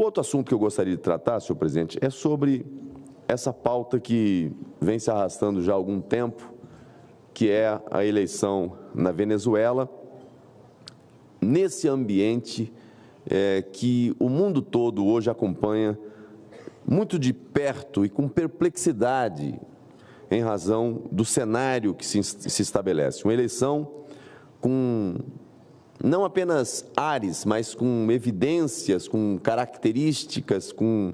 outro assunto que eu gostaria de tratar, senhor presidente, é sobre essa pauta que vem se arrastando já há algum tempo, que é a eleição na Venezuela, nesse ambiente que o mundo todo hoje acompanha muito de perto e com perplexidade em razão do cenário que se estabelece. Uma eleição com não apenas ares, mas com evidências, com características, com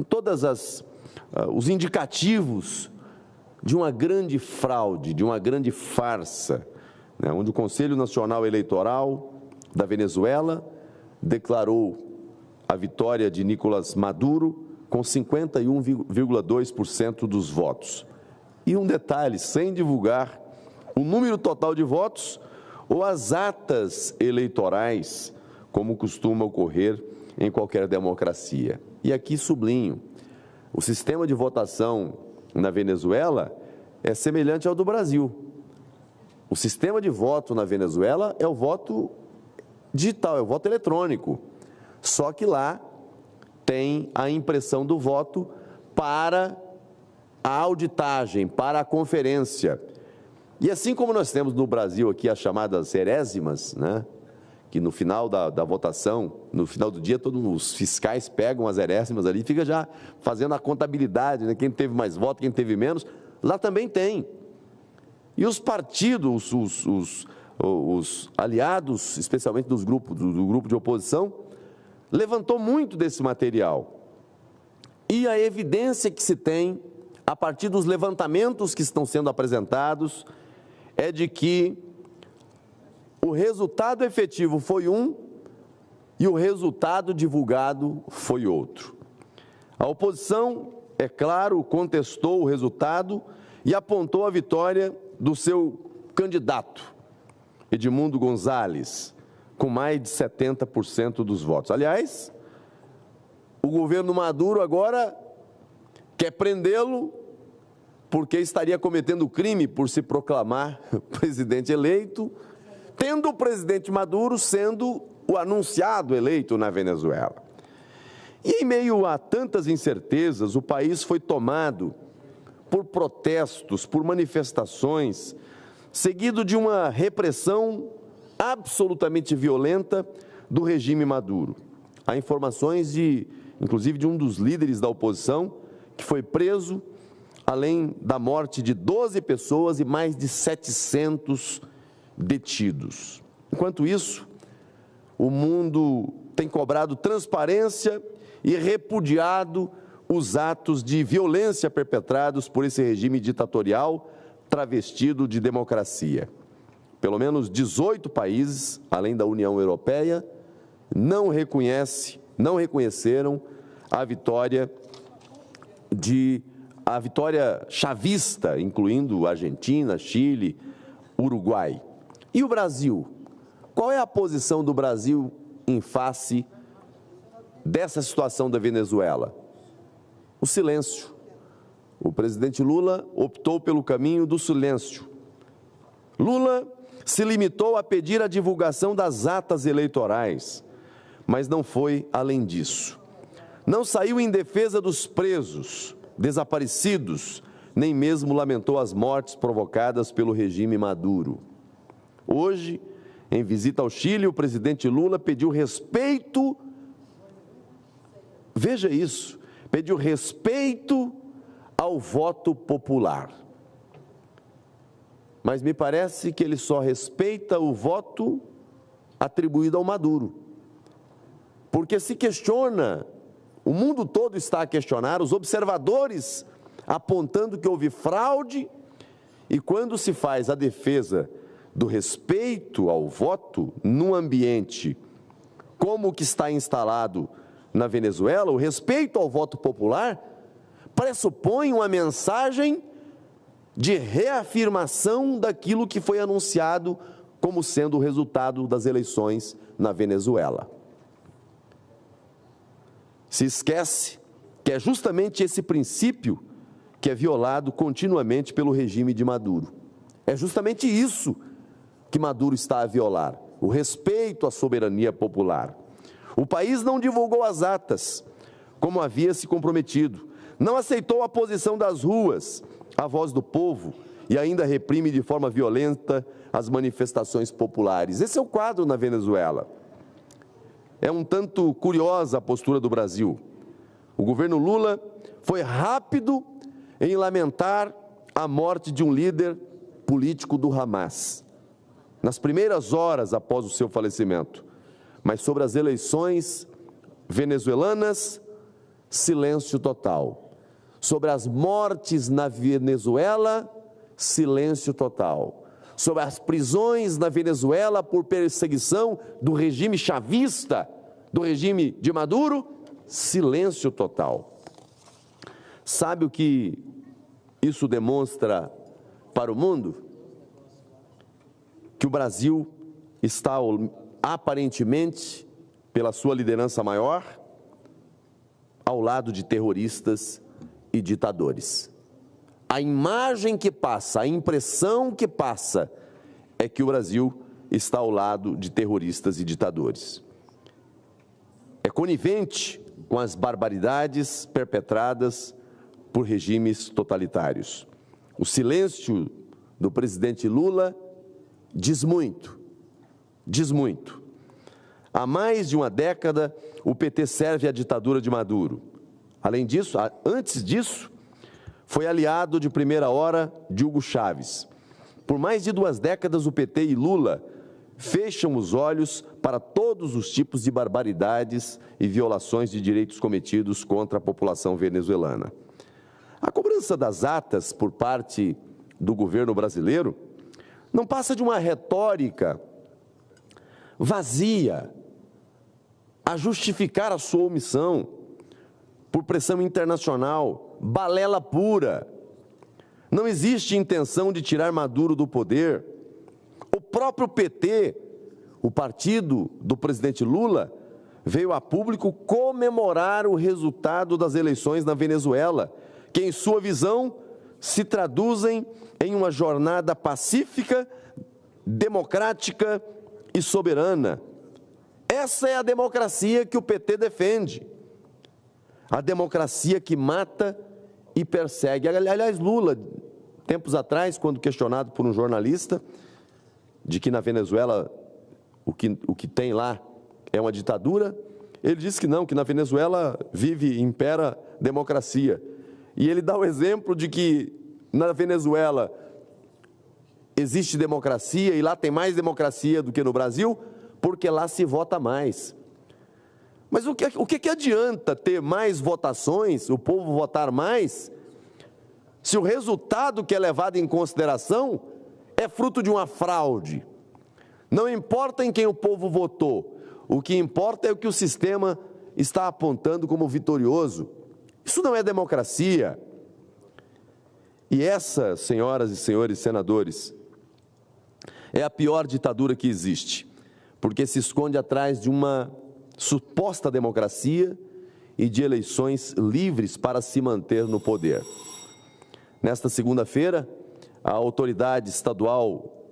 todas os indicativos de uma grande fraude, de uma grande farsa, né, onde o Conselho Nacional Eleitoral da Venezuela declarou a vitória de Nicolás Maduro com 51,2% dos votos. E um detalhe, sem divulgar o número total de votos ou as atas eleitorais, como costuma ocorrer em qualquer democracia. E aqui sublinho, o sistema de votação na Venezuela é semelhante ao do Brasil. O sistema de voto na Venezuela é o voto digital, é o voto eletrônico. Só que lá tem a impressão do voto para a auditagem, para a conferência. E assim como nós temos no Brasil aqui as chamadas herésimas, né, que no final da votação, no final do dia, todos os fiscais pegam as herésimas ali e fica já fazendo a contabilidade, né, quem teve mais voto, quem teve menos, lá também tem. E os partidos, os aliados, especialmente do grupo de oposição, levantou muito desse material. E a evidência que se tem, a partir dos levantamentos que estão sendo apresentados, é de que o resultado efetivo foi um e o resultado divulgado foi outro. A oposição, é claro, contestou o resultado e apontou a vitória do seu candidato, Edmundo González, com mais de 70% dos votos. Aliás, o governo Maduro agora quer prendê-lo porque estaria cometendo crime por se proclamar presidente eleito, tendo o presidente Maduro sendo o anunciado eleito na Venezuela. E em meio a tantas incertezas, o país foi tomado por protestos, por manifestações, seguido de uma repressão absolutamente violenta do regime Maduro. Há informações inclusive de um dos líderes da oposição, que foi preso, além da morte de 12 pessoas e mais de 700 detidos. Enquanto isso, o mundo tem cobrado transparência e repudiado os atos de violência perpetrados por esse regime ditatorial travestido de democracia. Pelo menos 18 países, além da União Europeia, não reconheceram a vitória chavista, incluindo Argentina, Chile, Uruguai. E o Brasil? Qual é a posição do Brasil em face dessa situação da Venezuela? O silêncio. O presidente Lula optou pelo caminho do silêncio. Lula se limitou a pedir a divulgação das atas eleitorais, mas não foi além disso. Não saiu em defesa dos presos, desaparecidos, nem mesmo lamentou as mortes provocadas pelo regime Maduro. Hoje, em visita ao Chile, o presidente Lula pediu respeito, veja isso, pediu respeito ao voto popular. Mas me parece que ele só respeita o voto atribuído ao Maduro. Porque se questiona, o mundo todo está a questionar, os observadores apontando que houve fraude, e quando se faz a defesa do respeito ao voto num ambiente como o que está instalado na Venezuela, o respeito ao voto popular pressupõe uma mensagem de reafirmação daquilo que foi anunciado como sendo o resultado das eleições na Venezuela. Se esquece que é justamente esse princípio que é violado continuamente pelo regime de Maduro. É justamente isso que Maduro está a violar, o respeito à soberania popular. O país não divulgou as atas, como havia se comprometido. Não aceitou a posição das ruas, a voz do povo, e ainda reprime de forma violenta as manifestações populares. Esse é o quadro na Venezuela. É um tanto curiosa a postura do Brasil. O governo Lula foi rápido em lamentar a morte de um líder político do Hamas, nas primeiras horas após o seu falecimento. Mas sobre as eleições venezuelanas, silêncio total. Sobre as mortes na Venezuela, silêncio total. Sobre as prisões na Venezuela por perseguição do regime chavista, do regime de Maduro, silêncio total. Sabe o que isso demonstra para o mundo? Que o Brasil está, aparentemente, pela sua liderança maior, ao lado de terroristas e ditadores. A imagem que passa, a impressão que passa é que o Brasil está ao lado de terroristas e ditadores. É conivente com as barbaridades perpetradas por regimes totalitários. O silêncio do presidente Lula diz muito, diz muito. Há mais de uma década, o PT serve à ditadura de Maduro. Além disso, antes disso, foi aliado de primeira hora de Hugo Chávez. Por mais de 2 décadas, o PT e Lula fecham os olhos para todos os tipos de barbaridades e violações de direitos cometidos contra a população venezuelana. A cobrança das atas por parte do governo brasileiro não passa de uma retórica vazia a justificar a sua omissão por pressão internacional, balela pura. Não existe intenção de tirar Maduro do poder. O próprio PT, o partido do presidente Lula, veio a público comemorar o resultado das eleições na Venezuela, que, em sua visão, se traduzem em uma jornada pacífica, democrática e soberana. Essa é a democracia que o PT defende. A democracia que mata e persegue. Aliás, Lula, tempos atrás, quando questionado por um jornalista de que na Venezuela o que tem lá é uma ditadura, ele disse que não, que na Venezuela vive e impera democracia. E ele dá o exemplo de que na Venezuela existe democracia e lá tem mais democracia do que no Brasil, porque lá se vota mais. Mas o que adianta ter mais votações, o povo votar mais, se o resultado que é levado em consideração é fruto de uma fraude? Não importa em quem o povo votou, o que importa é o que o sistema está apontando como vitorioso. Isso não é democracia. E essa, senhoras e senhores senadores, é a pior ditadura que existe, porque se esconde atrás de uma suposta democracia e de eleições livres para se manter no poder. Nesta segunda-feira, a autoridade estadual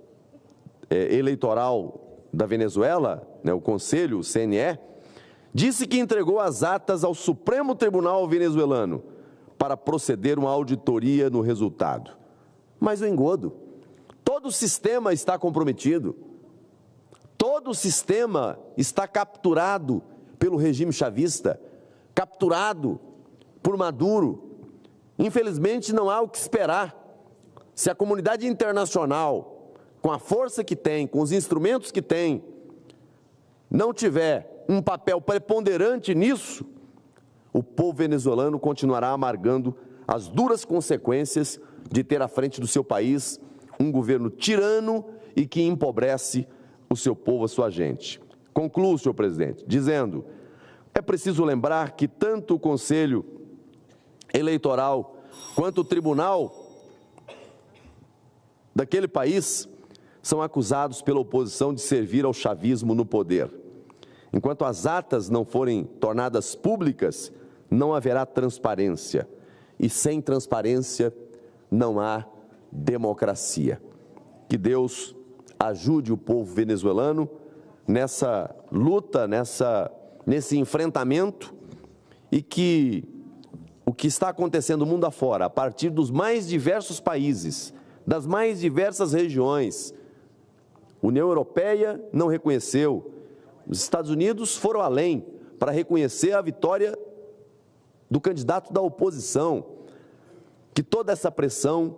eleitoral da Venezuela, o Conselho, o CNE, disse que entregou as atas ao Supremo Tribunal venezuelano para proceder uma auditoria no resultado. Mas o engodo, todo o sistema está comprometido. Todo o sistema está capturado pelo regime chavista, capturado por Maduro. Infelizmente, não há o que esperar. Se a comunidade internacional, com a força que tem, com os instrumentos que tem, não tiver um papel preponderante nisso, o povo venezuelano continuará amargando as duras consequências de ter à frente do seu país um governo tirano e que empobrece o seu povo, a sua gente. Concluo, senhor presidente, dizendo: é preciso lembrar que tanto o Conselho Eleitoral quanto o Tribunal daquele país são acusados pela oposição de servir ao chavismo no poder. Enquanto as atas não forem tornadas públicas, não haverá transparência. E sem transparência não há democracia. Que Deus ajude o povo venezuelano nessa luta, nessa nesse enfrentamento e que o que está acontecendo mundo afora, a partir dos mais diversos países, das mais diversas regiões, União Europeia não reconheceu, os Estados Unidos foram além para reconhecer a vitória do candidato da oposição, que toda essa pressão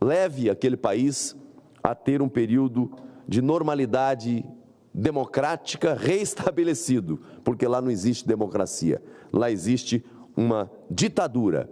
leve aquele país a ter um período de normalidade democrática reestabelecido, porque lá não existe democracia, lá existe uma ditadura.